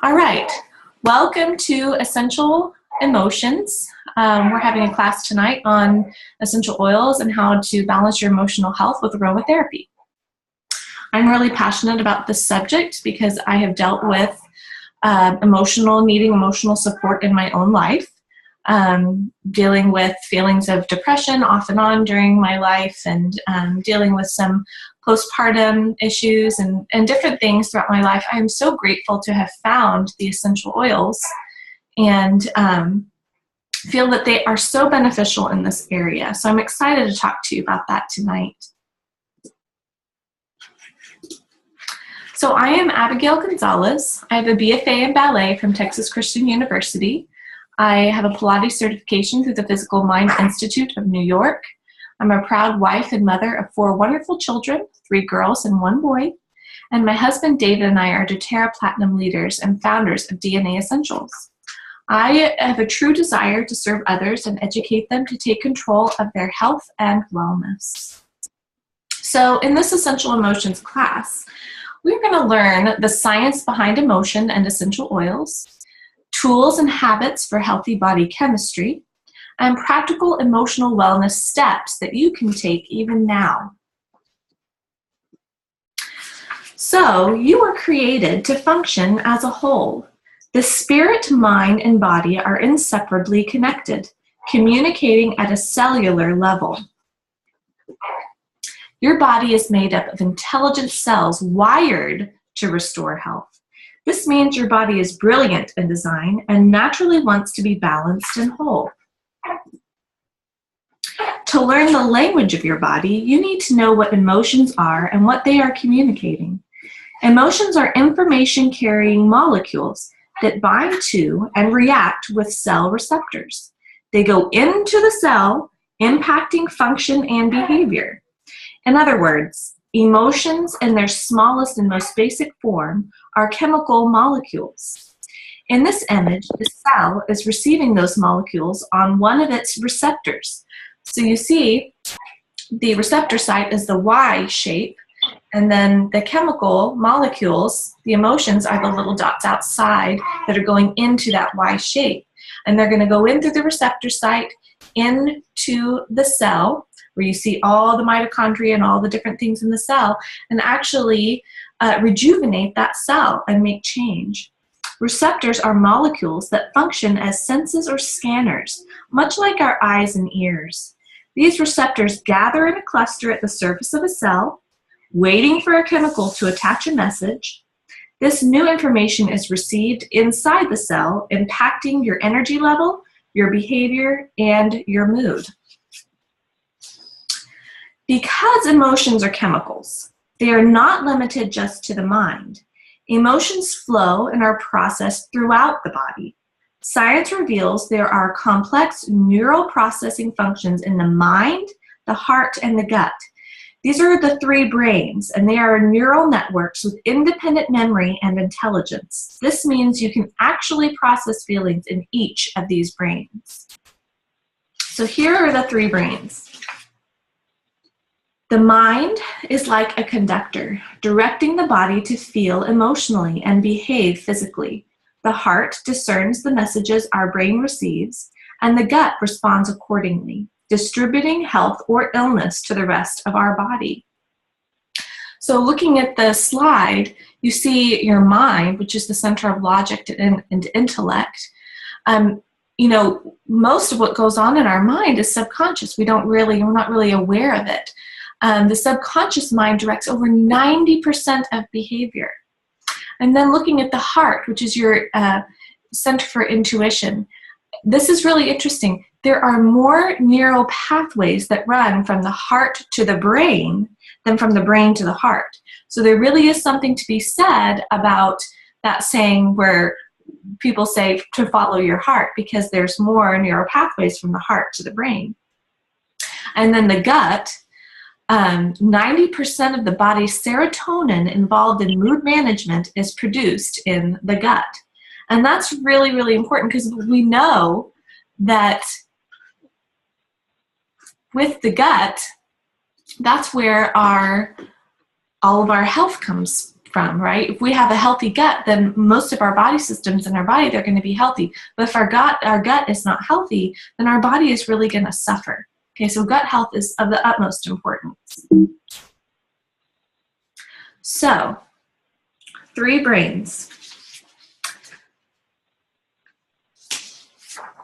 All right, welcome to Essential Emotions. We're having a class tonight on essential oils and how to balance your emotional health with aromatherapy. I'm really passionate about this subject because I have dealt with needing emotional support in my own life, dealing with feelings of depression off and on during my life, and dealing with some postpartum issues and different things throughout my life. I am so grateful to have found the essential oils and feel that they are so beneficial in this area. So I'm excited to talk to you about that tonight. So I am Abigail Gonzalez. I have a BFA in ballet from Texas Christian University. I have a Pilates certification through the Physical Mind Institute of New York. I'm a proud wife and mother of 4 wonderful children, 3 girls and 1 boy. And my husband David and I are doTERRA Platinum leaders and founders of DNA Essentials. I have a true desire to serve others and educate them to take control of their health and wellness. So in this Essential Emotions class, we're going to learn the science behind emotion and essential oils, tools and habits for healthy body chemistry, and practical emotional wellness steps that you can take even now. So, you were created to function as a whole. The spirit, mind, and body are inseparably connected, communicating at a cellular level. Your body is made up of intelligent cells wired to restore health. This means your body is brilliant in design and naturally wants to be balanced and whole. To learn the language of your body, you need to know what emotions are and what they are communicating. Emotions are information-carrying molecules that bind to and react with cell receptors. They go into the cell, impacting function and behavior. In other words, emotions in their smallest and most basic form are chemical molecules. In this image, the cell is receiving those molecules on one of its receptors. So you see the receptor site is the Y shape, and then the chemical molecules, the emotions, are the little dots outside that are going into that Y shape. And they're going to go in through the receptor site into the cell, where you see all the mitochondria and all the different things in the cell, and actually rejuvenate that cell and make change. Receptors are molecules that function as senses or scanners, much like our eyes and ears. These receptors gather in a cluster at the surface of a cell, waiting for a chemical to attach a message. This new information is received inside the cell, impacting your energy level, your behavior, and your mood. Because emotions are chemicals, they are not limited just to the mind. Emotions flow and are processed throughout the body. Science reveals there are complex neural processing functions in the mind, the heart, and the gut. These are the 3 brains, and they are neural networks with independent memory and intelligence. This means you can actually process feelings in each of these brains. So here are the 3 brains. The mind is like a conductor, directing the body to feel emotionally and behave physically. The heart discerns the messages our brain receives, and the gut responds accordingly, distributing health or illness to the rest of our body. So looking at the slide, you see your mind, which is the center of logic and intellect. Most of what goes on in our mind is subconscious. we're not really aware of it. The subconscious mind directs over 90% of behavior. And then looking at the heart, which is your center for intuition, this is really interesting. There are more neural pathways that run from the heart to the brain than from the brain to the heart. So there really is something to be said about that saying where people say to follow your heart, because there's more neural pathways from the heart to the brain. And then the gut, 90% of the body's serotonin involved in mood management is produced in the gut. And that's really, really important, because we know that with the gut, that's where all of our health comes from, right? If we have a healthy gut, then most of our body systems in our body, they're going to be healthy. But if our gut is not healthy, then our body is really going to suffer. Okay, so gut health is of the utmost importance. So, 3 brains.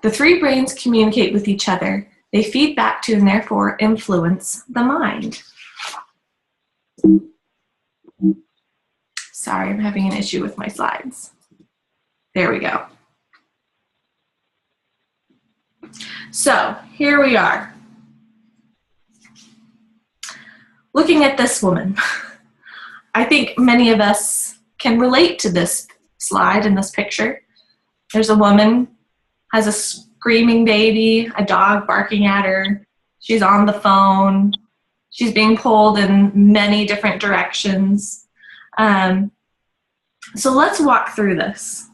The 3 brains communicate with each other. They feed back to and therefore influence the mind. Sorry, I'm having an issue with my slides. There we go. So, here we are. Looking at this woman. I think many of us can relate to this slide and this picture. There's a woman, has a screaming baby, a dog barking at her. She's on the phone. She's being pulled in many different directions. So let's walk through this.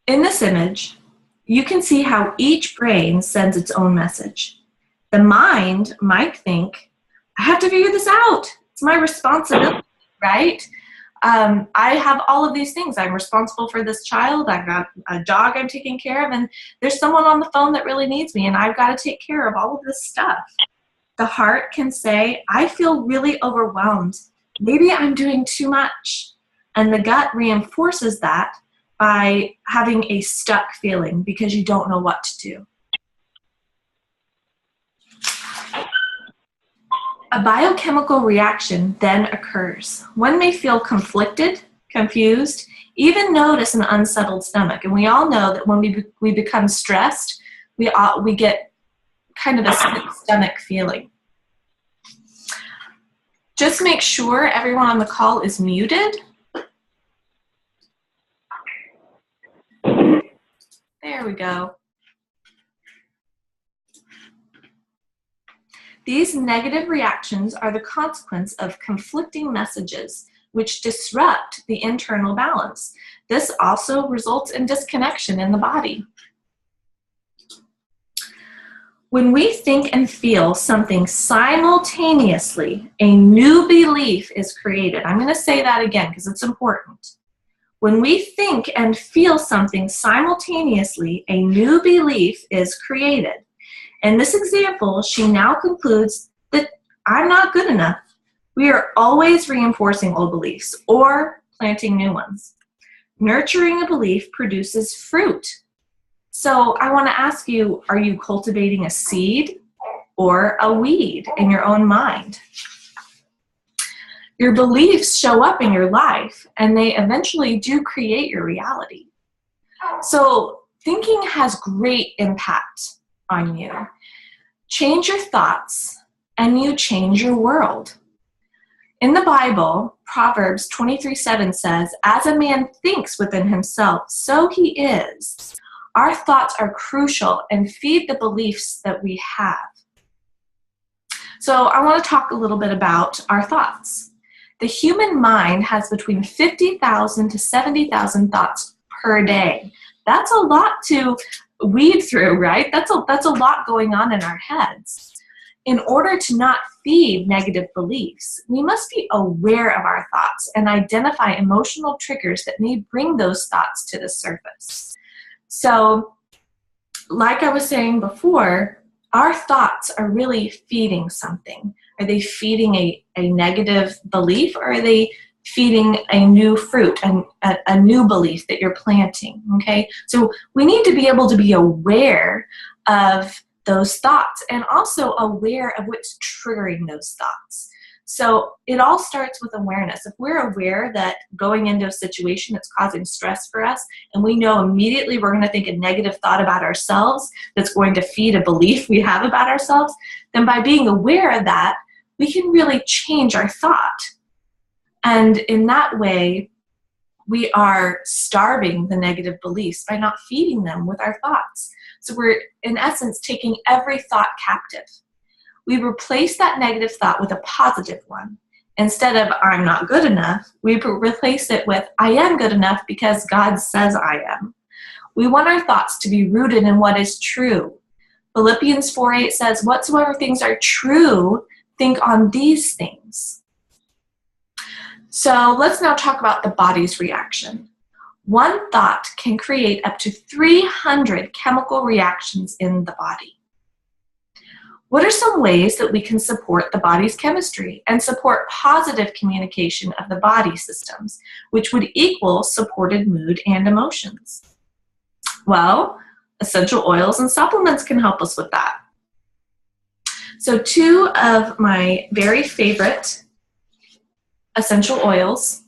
In this image, you can see how each brain sends its own message. The mind might think, I have to figure this out. It's my responsibility, right? I have all of these things. I'm responsible for this child. I've got a dog I'm taking care of, and there's someone on the phone that really needs me, and I've got to take care of all of this stuff. The heart can say, I feel really overwhelmed. Maybe I'm doing too much. And the gut reinforces that by having a stuck feeling because you don't know what to do. A biochemical reaction then occurs. One may feel conflicted, confused, even notice an unsettled stomach. And we all know that when we become stressed, we get kind of a sick stomach feeling. Just make sure everyone on the call is muted. There we go. These negative reactions are the consequence of conflicting messages which disrupt the internal balance. This also results in disconnection in the body. When we think and feel something simultaneously, a new belief is created. I'm going to say that again because it's important. When we think and feel something simultaneously, a new belief is created. In this example, she now concludes that I'm not good enough. We are always reinforcing old beliefs or planting new ones. Nurturing a belief produces fruit. So I want to ask you, are you cultivating a seed or a weed in your own mind? Your beliefs show up in your life, and they eventually do create your reality. So thinking has great impact on you. Change your thoughts, and you change your world. In the Bible, Proverbs 23:7 says, as a man thinks within himself, so he is. Our thoughts are crucial and feed the beliefs that we have. So I want to talk a little bit about our thoughts. The human mind has between 50,000 to 70,000 thoughts per day. That's a lot to weed through, right? That's a lot going on in our heads. In order to not feed negative beliefs, we must be aware of our thoughts and identify emotional triggers that may bring those thoughts to the surface. So, like I was saying before, our thoughts are really feeding something. Are they feeding a negative belief, or are they feeding a new fruit, a new belief that you're planting, okay? So we need to be able to be aware of those thoughts and also aware of what's triggering those thoughts. So it all starts with awareness. If we're aware that going into a situation that's causing stress for us, and we know immediately we're going to think a negative thought about ourselves that's going to feed a belief we have about ourselves, then by being aware of that, we can really change our thought. And in that way, we are starving the negative beliefs by not feeding them with our thoughts. So we're, in essence, taking every thought captive. We replace that negative thought with a positive one. Instead of, I'm not good enough, we replace it with, I am good enough because God says I am. We want our thoughts to be rooted in what is true. Philippians 4:8 says, whatsoever things are true, think on these things. So let's now talk about the body's reaction. One thought can create up to 300 chemical reactions in the body. What are some ways that we can support the body's chemistry and support positive communication of the body systems, which would equal supported mood and emotions? Well, essential oils and supplements can help us with that. So two of my very favorite essential oils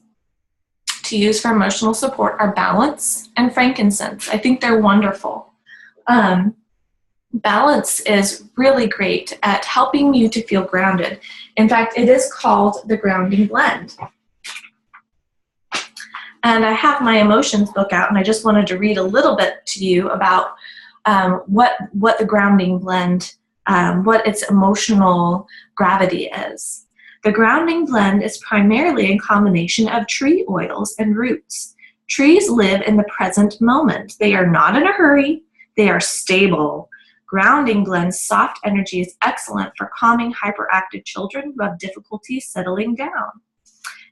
to use for emotional support are balance and frankincense. I think they're wonderful. Balance is really great at helping you to feel grounded. In fact, it is called the grounding blend. And I have my emotions book out, and I just wanted to read a little bit to you about what the grounding blend, what its emotional gravity is. The grounding blend is primarily a combination of tree oils and roots. Trees live in the present moment. They are not in a hurry. They are stable. Grounding blend's soft energy is excellent for calming hyperactive children who have difficulty settling down.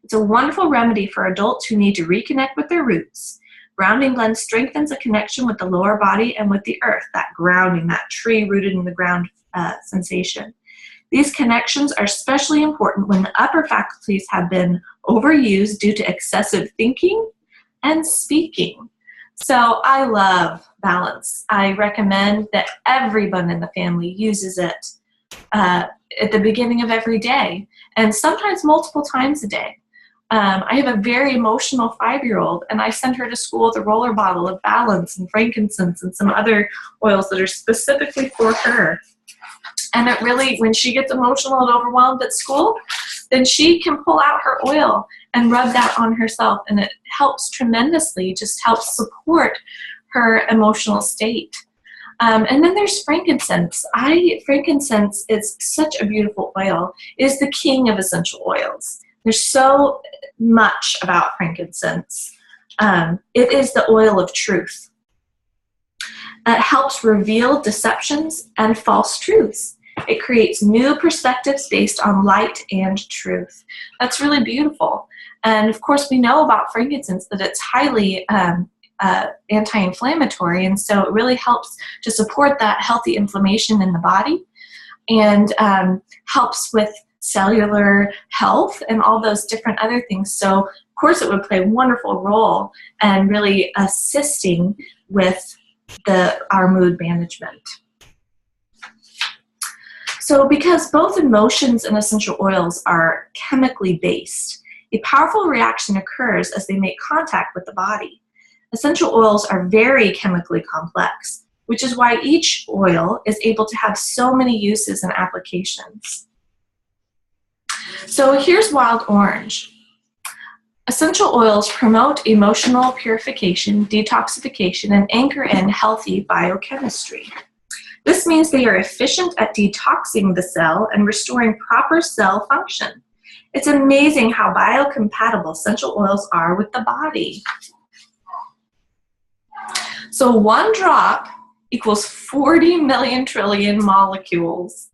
It's a wonderful remedy for adults who need to reconnect with their roots. Grounding blend strengthens a connection with the lower body and with the earth, that grounding, that tree rooted in the ground sensation. These connections are especially important when the upper faculties have been overused due to excessive thinking and speaking. So I love balance. I recommend that everyone in the family uses it at the beginning of every day, and sometimes multiple times a day. I have a very emotional 5-year-old, and I send her to school with a roller bottle of balance and frankincense and some other oils that are specifically for her. And it really, when she gets emotional and overwhelmed at school, then she can pull out her oil and rub that on herself, and it helps tremendously, just helps support her emotional state. And then there's frankincense. Frankincense is such a beautiful oil. It is the king of essential oils. There's so much about frankincense. It is the oil of truth. It helps reveal deceptions and false truths. It creates new perspectives based on light and truth. That's really beautiful. And of course, we know about frankincense that it's highly anti-inflammatory, and so it really helps to support that healthy inflammation in the body, and helps with cellular health and all those different other things. So of course it would play a wonderful role and really assisting with our mood management. So because both emotions and essential oils are chemically based, a powerful reaction occurs as they make contact with the body. Essential oils are very chemically complex, which is why each oil is able to have so many uses and applications. So here's wild orange. Essential oils promote emotional purification, detoxification, and anchor in healthy biochemistry. This means they are efficient at detoxing the cell and restoring proper cell function. It's amazing how biocompatible essential oils are with the body. So 1 drop equals 40 million trillion molecules.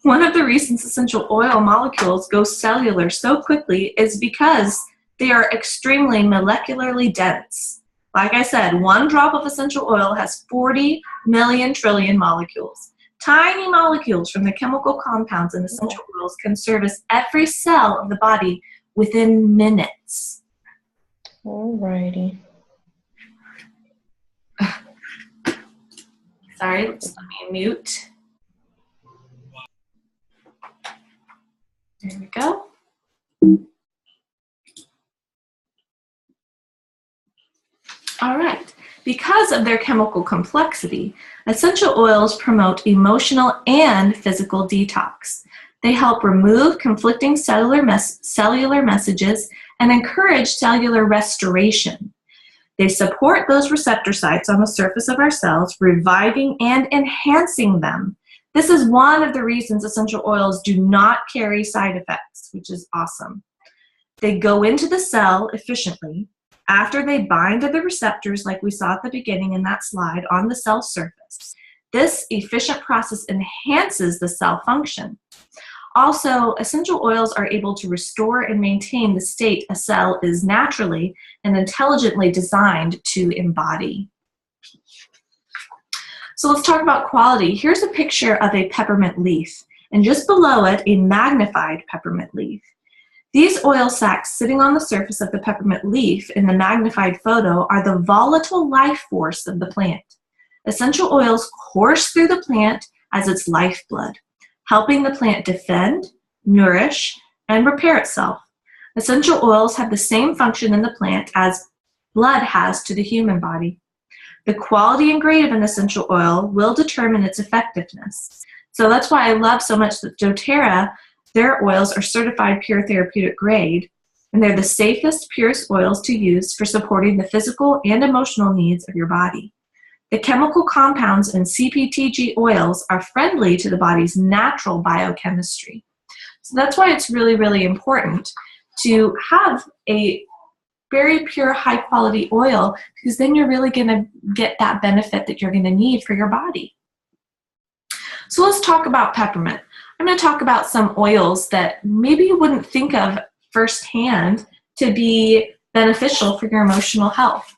One of the reasons essential oil molecules go cellular so quickly is because they are extremely molecularly dense. Like I said, 1 drop of essential oil has 40 million trillion molecules. Tiny molecules from the chemical compounds in essential oils can service every cell of the body within minutes. Alrighty. Sorry, just let me mute. There we go. All right. Because of their chemical complexity, essential oils promote emotional and physical detox. They help remove conflicting cellular messages and encourage cellular restoration. They support those receptor sites on the surface of our cells, reviving and enhancing them. This is one of the reasons essential oils do not carry side effects, which is awesome. They go into the cell efficiently after they bind to the receptors, like we saw at the beginning in that slide, on the cell surface. This efficient process enhances the cell function. Also, essential oils are able to restore and maintain the state a cell is naturally and intelligently designed to embody. So let's talk about quality. Here's a picture of a peppermint leaf, and just below it, a magnified peppermint leaf. These oil sacs sitting on the surface of the peppermint leaf in the magnified photo are the volatile life force of the plant. Essential oils course through the plant as its lifeblood, helping the plant defend, nourish, and repair itself. Essential oils have the same function in the plant as blood has to the human body. The quality and grade of an essential oil will determine its effectiveness. So that's why I love so much that doTERRA, their oils are certified pure therapeutic grade, and they're the safest, purest oils to use for supporting the physical and emotional needs of your body. The chemical compounds in CPTG oils are friendly to the body's natural biochemistry. So that's why it's really, really important to have a very pure, high-quality oil, because then you're really going to get that benefit that you're going to need for your body. So let's talk about peppermint. I'm going to talk about some oils that maybe you wouldn't think of firsthand to be beneficial for your emotional health.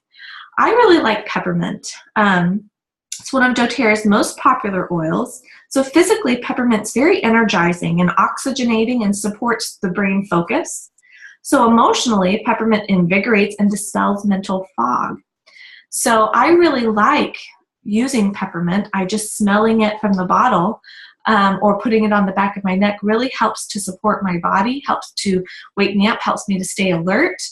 I really like peppermint. It's one of doTERRA's most popular oils. So physically, peppermint's very energizing and oxygenating and supports the brain focus. So emotionally, peppermint invigorates and dispels mental fog. So I really like using peppermint. Just smelling it from the bottle or putting it on the back of my neck really helps to support my body, helps to wake me up, helps me to stay alert.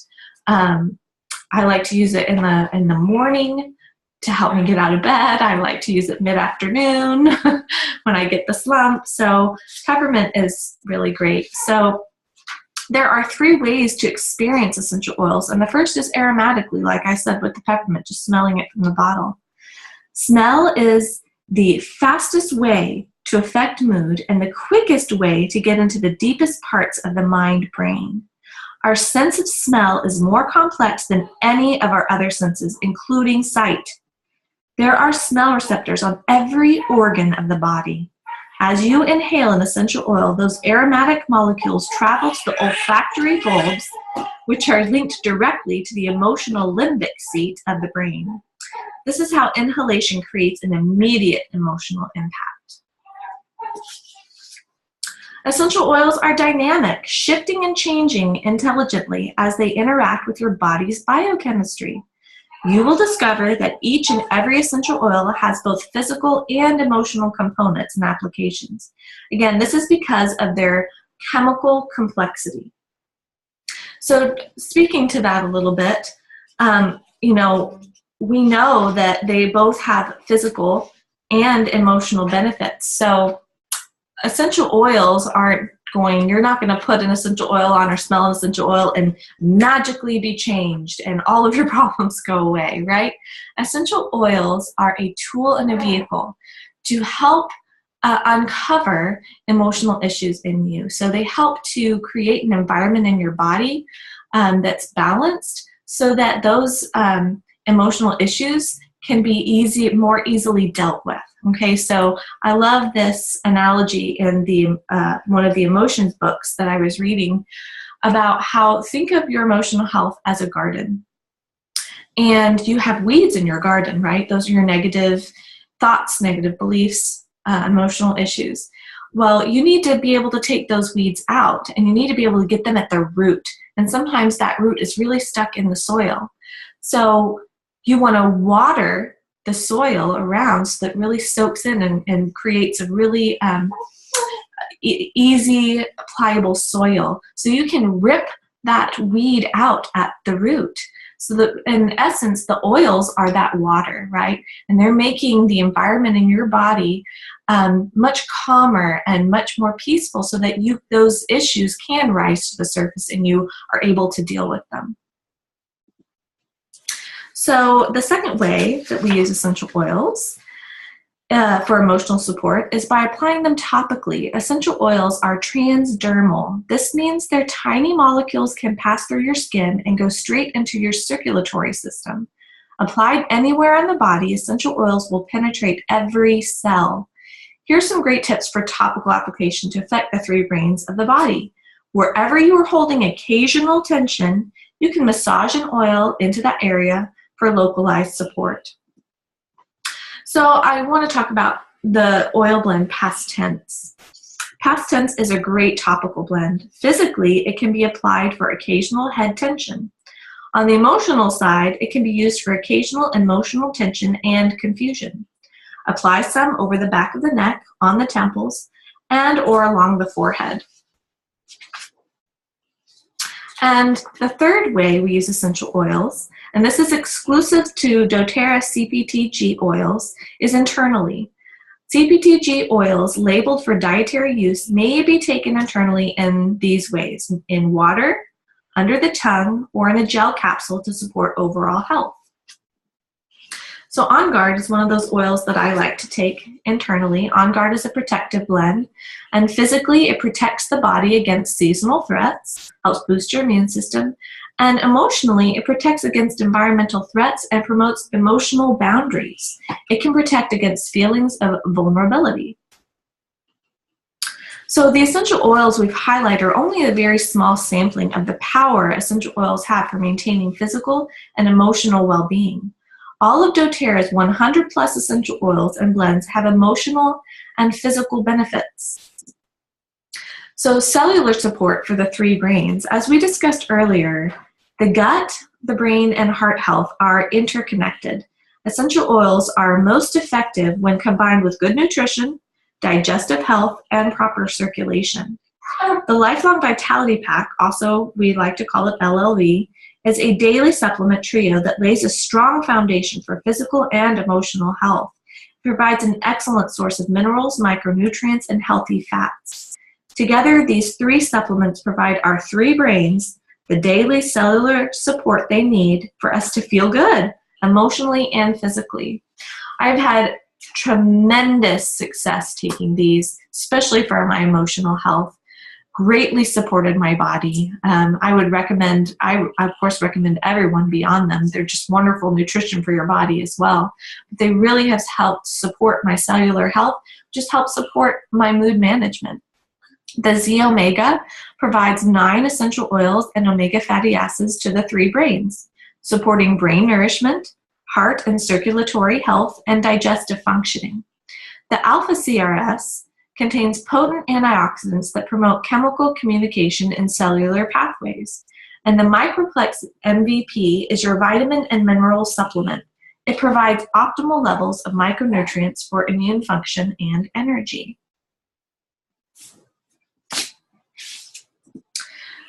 I like to use it in the morning to help me get out of bed. I like to use it mid-afternoon when I get the slump. So peppermint is really great. So there are 3 ways to experience essential oils, and the first is aromatically, like I said with the peppermint, just smelling it from the bottle. Smell is the fastest way to affect mood and the quickest way to get into the deepest parts of the mind-brain. Our sense of smell is more complex than any of our other senses, including sight. There are smell receptors on every organ of the body. As you inhale an essential oil, those aromatic molecules travel to the olfactory bulbs, which are linked directly to the emotional limbic seat of the brain. This is how inhalation creates an immediate emotional impact. Essential oils are dynamic, shifting and changing intelligently as they interact with your body's biochemistry. You will discover that each and every essential oil has both physical and emotional components and applications. Again, this is because of their chemical complexity. So speaking to that a little bit, we know that they both have physical and emotional benefits. So essential oils you're not going to put an essential oil on or smell an essential oil and magically be changed and all of your problems go away, right? Essential oils are a tool and a vehicle to help uncover emotional issues in you. So they help to create an environment in your body that's balanced so that those emotional issues can be more easily dealt with. Okay, so I love this analogy in the one of the emotions books that I was reading about how think of your emotional health as a garden. And you have weeds in your garden, right? Those are your negative thoughts, negative beliefs, emotional issues. Well, you need to be able to take those weeds out, and you need to be able to get them at the root. And sometimes that root is really stuck in the soil. So you want to water the soil around so that really soaks in and creates a really easy, pliable soil. So you can rip that weed out at the root. So that in essence, the oils are that water, right? And they're making the environment in your body much calmer and much more peaceful so that those issues can rise to the surface and you are able to deal with them. So the second way that we use essential oils for emotional support is by applying them topically. Essential oils are transdermal. This means their tiny molecules can pass through your skin and go straight into your circulatory system. Applied anywhere on the body, essential oils will penetrate every cell. Here's some great tips for topical application to affect the three brains of the body. Wherever you are holding occasional tension, you can massage an oil into that area for localized support. So I want to talk about the oil blend past tense. Past tense is a great topical blend. Physically, it can be applied for occasional head tension. On the emotional side, it can be used for occasional emotional tension and confusion. Apply some over the back of the neck, on the temples, and or along the forehead. And the third way we use essential oils, and this is exclusive to doTERRA CPTG oils, is internally. CPTG oils labeled for dietary use may be taken internally in these ways: in water, under the tongue, or in a gel capsule to support overall health. So On Guard is one of those oils that I like to take internally. On Guard is a protective blend, and physically it protects the body against seasonal threats, helps boost your immune system, and emotionally it protects against environmental threats and promotes emotional boundaries. It can protect against feelings of vulnerability. So the essential oils we've highlighted are only a very small sampling of the power essential oils have for maintaining physical and emotional well-being. All of doTERRA's 100 plus essential oils and blends have emotional and physical benefits. So cellular support for the three brains. As we discussed earlier, the gut, the brain, and heart health are interconnected. Essential oils are most effective when combined with good nutrition, digestive health, and proper circulation. The Lifelong Vitality Pack, also we like to call it LLV, is a daily supplement trio that lays a strong foundation for physical and emotional health. It provides an excellent source of minerals, micronutrients, and healthy fats. Together, these three supplements provide our three brains the daily cellular support they need for us to feel good, emotionally and physically. I've had tremendous success taking these, especially for my emotional health. Greatly supported my body. I would recommend, I of course recommend everyone be on them. They're just wonderful nutrition for your body as well. But they really have helped support my cellular health, just help support my mood management. The Z Omega provides 9 essential oils and omega fatty acids to the three brains, supporting brain nourishment, heart and circulatory health, and digestive functioning. The Alpha CRS contains potent antioxidants that promote chemical communication in cellular pathways. And the Microplex MVP is your vitamin and mineral supplement. It provides optimal levels of micronutrients for immune function and energy.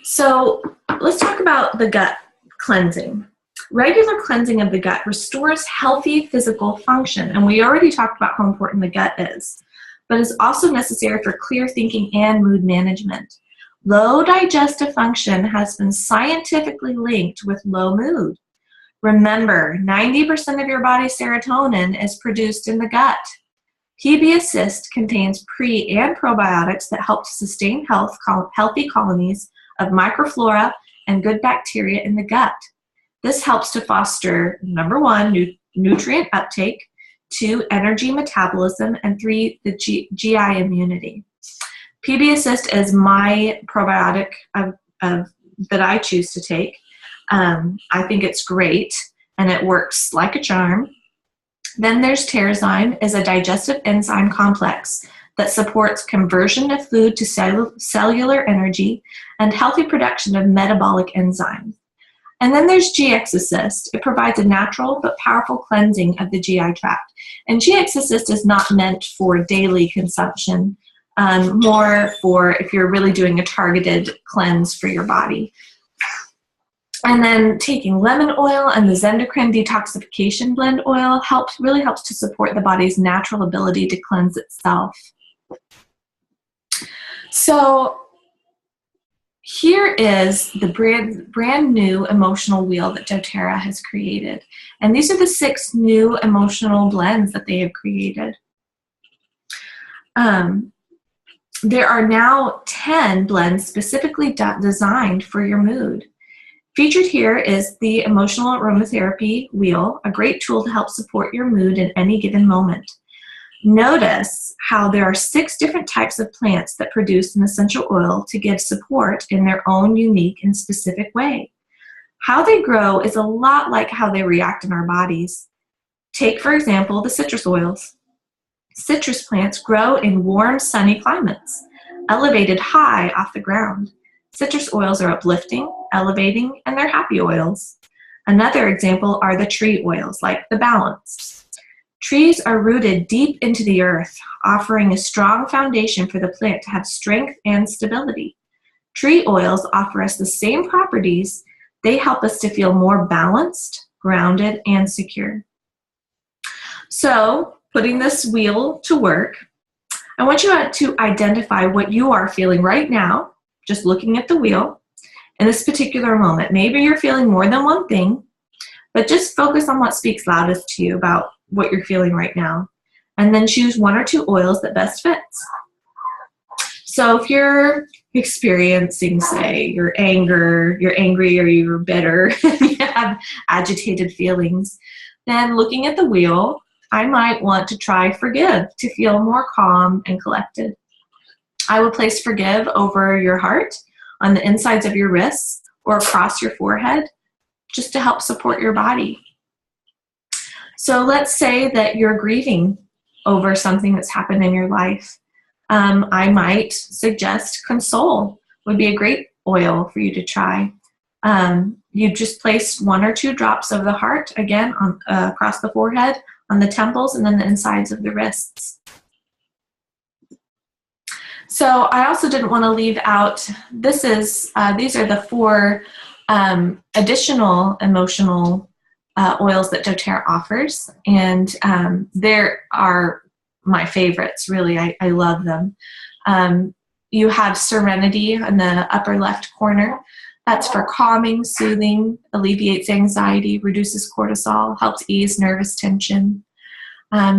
So let's talk about the gut cleansing. Regular cleansing of the gut restores healthy physical function, and we already talked about how important the gut is, but is also necessary for clear thinking and mood management. Low digestive function has been scientifically linked with low mood. Remember, 90% of your body's serotonin is produced in the gut. PB Assist contains pre- and probiotics that help to sustain healthy colonies of microflora and good bacteria in the gut. This helps to foster, number 1, nutrient uptake, 2, energy metabolism, and 3, the GI immunity. PB Assist is my probiotic that I choose to take. I think it's great, and it works like a charm. Then there's Terrazyme, is a digestive enzyme complex that supports conversion of food to cellular energy and healthy production of metabolic enzymes. And then there's GX Assist. It provides a natural but powerful cleansing of the GI tract. And GX Assist is not meant for daily consumption, more for if you're really doing a targeted cleanse for your body. And then taking lemon oil and the Zendocrine Detoxification Blend oil really helps to support the body's natural ability to cleanse itself. So here is the brand new emotional wheel that doTERRA has created. And these are the 6 new emotional blends that they have created. There are now 10 blends specifically designed for your mood. Featured here is the Emotional Aromatherapy Wheel, a great tool to help support your mood in any given moment. Notice how there are 6 different types of plants that produce an essential oil to give support in their own unique and specific way. How they grow is a lot like how they react in our bodies. Take, for example, the citrus oils. Citrus plants grow in warm, sunny climates, elevated high off the ground. Citrus oils are uplifting, elevating, and they're happy oils. Another example are the tree oils, like the balance. Trees are rooted deep into the earth, offering a strong foundation for the plant to have strength and stability. Tree oils offer us the same properties. They help us to feel more balanced, grounded, and secure. So, putting this wheel to work, I want you to identify what you are feeling right now, just looking at the wheel, in this particular moment. Maybe you're feeling more than one thing, but just focus on what speaks loudest to you about what you're feeling right now. And then choose 1 or 2 oils that best fits. So if you're experiencing, say, your anger, you're angry or you're bitter, you have agitated feelings, then looking at the wheel, I might want to try forgive to feel more calm and collected. I would place forgive over your heart, on the insides of your wrists, or across your forehead, just to help support your body. So let's say that you're grieving over something that's happened in your life. I might suggest console would be a great oil for you to try. You just place 1 or 2 drops of the heart, again, on, across the forehead, on the temples, and then the insides of the wrists. So I also didn't want to leave out, these are the 4 additional emotional oils that doTERRA offers, and there are my favorites, really. I love them. You have Serenity in the upper left corner. That's for calming, soothing, alleviates anxiety, reduces cortisol, helps ease nervous tension.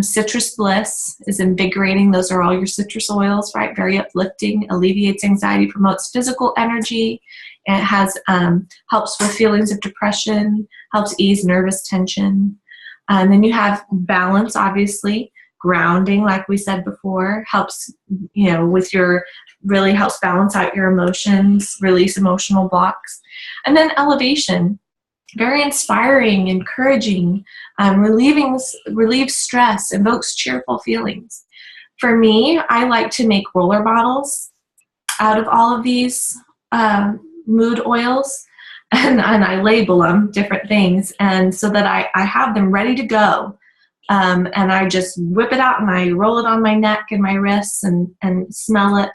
Citrus Bliss is invigorating. Those are all your citrus oils, right? Very uplifting, alleviates anxiety, promotes physical energy. And it has helps with feelings of depression, helps ease nervous tension. Then you have Balance, obviously, grounding, like we said before, helps, really helps balance out your emotions, release emotional blocks. And then Elevation, very inspiring, encouraging, relieves stress, invokes cheerful feelings. For me, I like to make roller bottles out of all of these mood oils, and I label them different things, and so that I have them ready to go. And I just whip it out and I roll it on my neck and my wrists and smell it.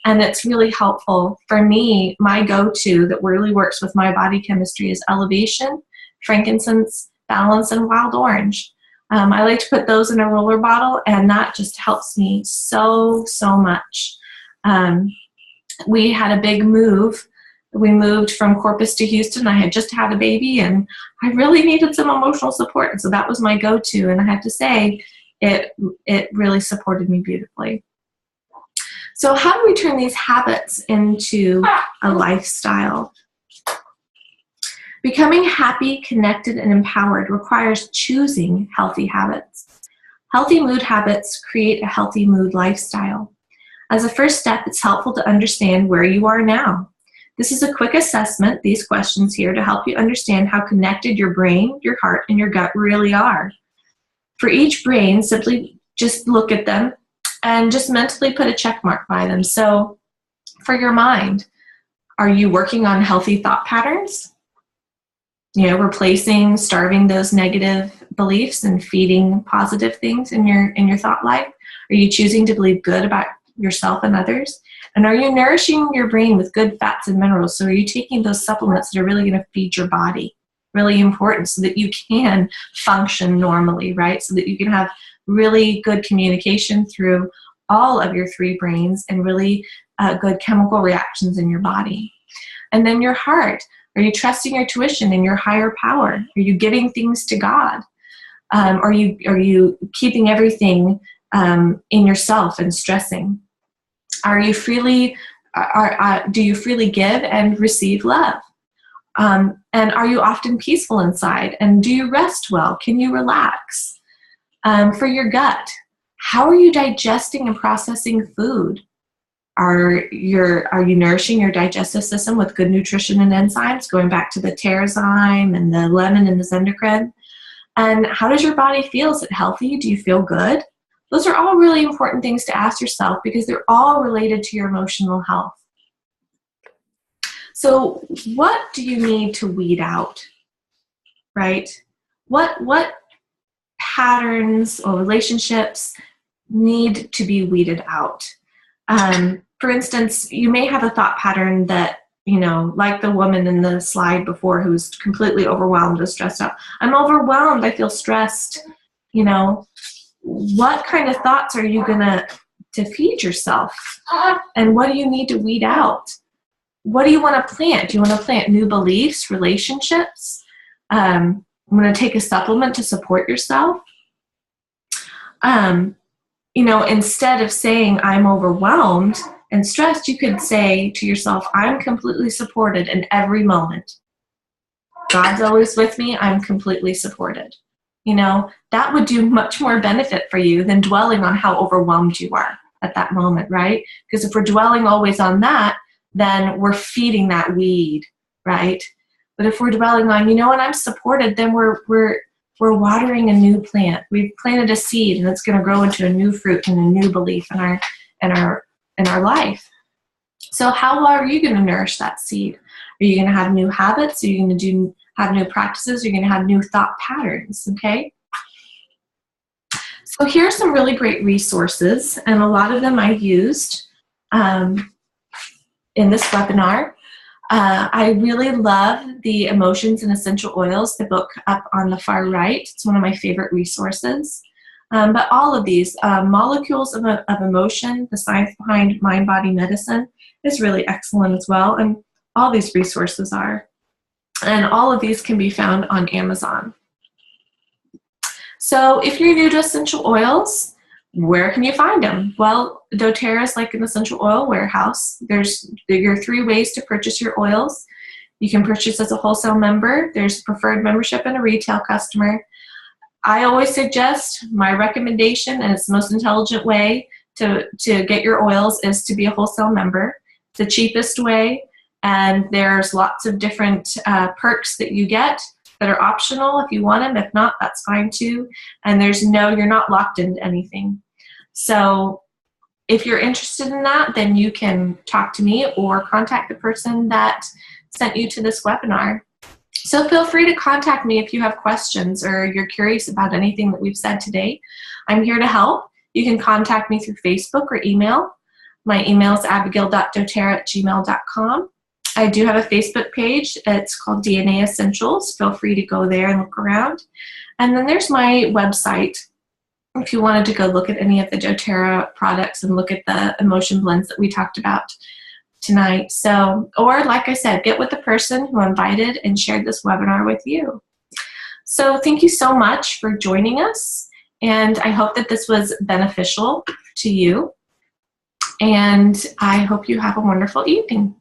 And it's really helpful. For me, my go-to that really works with my body chemistry is Elevation, frankincense, Balance, and wild orange. I like to put those in a roller bottle, and that just helps me so much. We had a big move. We moved from Corpus to Houston. I had just had a baby, and I really needed some emotional support. And so that was my go-to. And I have to say, it really supported me beautifully. So how do we turn these habits into a lifestyle? Becoming happy, connected, and empowered requires choosing healthy habits. Healthy mood habits create a healthy mood lifestyle. As a first step, it's helpful to understand where you are now. This is a quick assessment, these questions here, to help you understand how connected your brain, your heart, and your gut really are. For each brain, simply just look at them and just mentally put a check mark by them. So for your mind, are you working on healthy thought patterns? Replacing, starving those negative beliefs and feeding positive things in your thought life? Are you choosing to believe good about yourself and others? And are you nourishing your brain with good fats and minerals? So are you taking those supplements that are really going to feed your body? Really important, so that you can function normally, right? So that you can have really good communication through all of your 3 brains and really good chemical reactions in your body. And then your heart. Are you trusting your tuition in your higher power? Are you giving things to God? Are you keeping everything in yourself and stressing? Are you freely? Do you freely give and receive love? And are you often peaceful inside? And do you rest well? Can you relax? For your gut, How are you digesting and processing food? Are you nourishing your digestive system with good nutrition and enzymes, going back to the Terrazyme and the lemon and the Zendercred? And how does your body feel? Is it healthy? Do you feel good? Those are all really important things to ask yourself because they're all related to your emotional health. So what do you need to weed out, right? What patterns or relationships need to be weeded out? For instance, you may have a thought pattern that, like the woman in the slide before who's completely overwhelmed or stressed out. I'm overwhelmed. I feel stressed. What kind of thoughts are you going to feed yourself? And what do you need to weed out? What do you want to plant? Do you want to plant new beliefs, relationships? I'm going to take a supplement to support yourself. Instead of saying I'm overwhelmed and stressed, you could say to yourself, I'm completely supported in every moment. God's always with me. I'm completely supported. That would do much more benefit for you than dwelling on how overwhelmed you are at that moment, right? Because if we're dwelling always on that, then we're feeding that weed, right? But if we're dwelling on, I'm supported, then we're watering a new plant. We've planted a seed, and it's going to grow into a new fruit and a new belief in our life. So how are you going to nourish that seed? Are you going to have new habits? Are you going to have new practices? Are you going to have new thought patterns? Okay. So here's some really great resources, and a lot of them I used in this webinar. I really love the Emotions and Essential Oils, the book up on the far right. It's one of my favorite resources. But all of these, Molecules of Emotion, the science behind mind-body medicine, is really excellent as well. And all these resources are. And all of these can be found on Amazon. So if you're new to essential oils, where can you find them? Well, doTERRA is like an essential oil warehouse. There are 3 ways to purchase your oils. You can purchase as a wholesale member. There's preferred membership and a retail customer. I always suggest, my recommendation, and it's the most intelligent way to get your oils, is to be a wholesale member. It's the cheapest way, and there's lots of different perks that you get that are optional if you want them. If not, that's fine too. And you're not locked into anything. So if you're interested in that, then you can talk to me or contact the person that sent you to this webinar. So feel free to contact me if you have questions or you're curious about anything that we've said today. I'm here to help. You can contact me through Facebook or email. My email is abigail.doterra@gmail.com. I do have a Facebook page. It's called DNA Essentials. Feel free to go there and look around. And then there's my website if you wanted to go look at any of the doTERRA products and look at the emotion blends that we talked about tonight. Or like I said, get with the person who invited and shared this webinar with you. So thank you so much for joining us. And I hope that this was beneficial to you. And I hope you have a wonderful evening.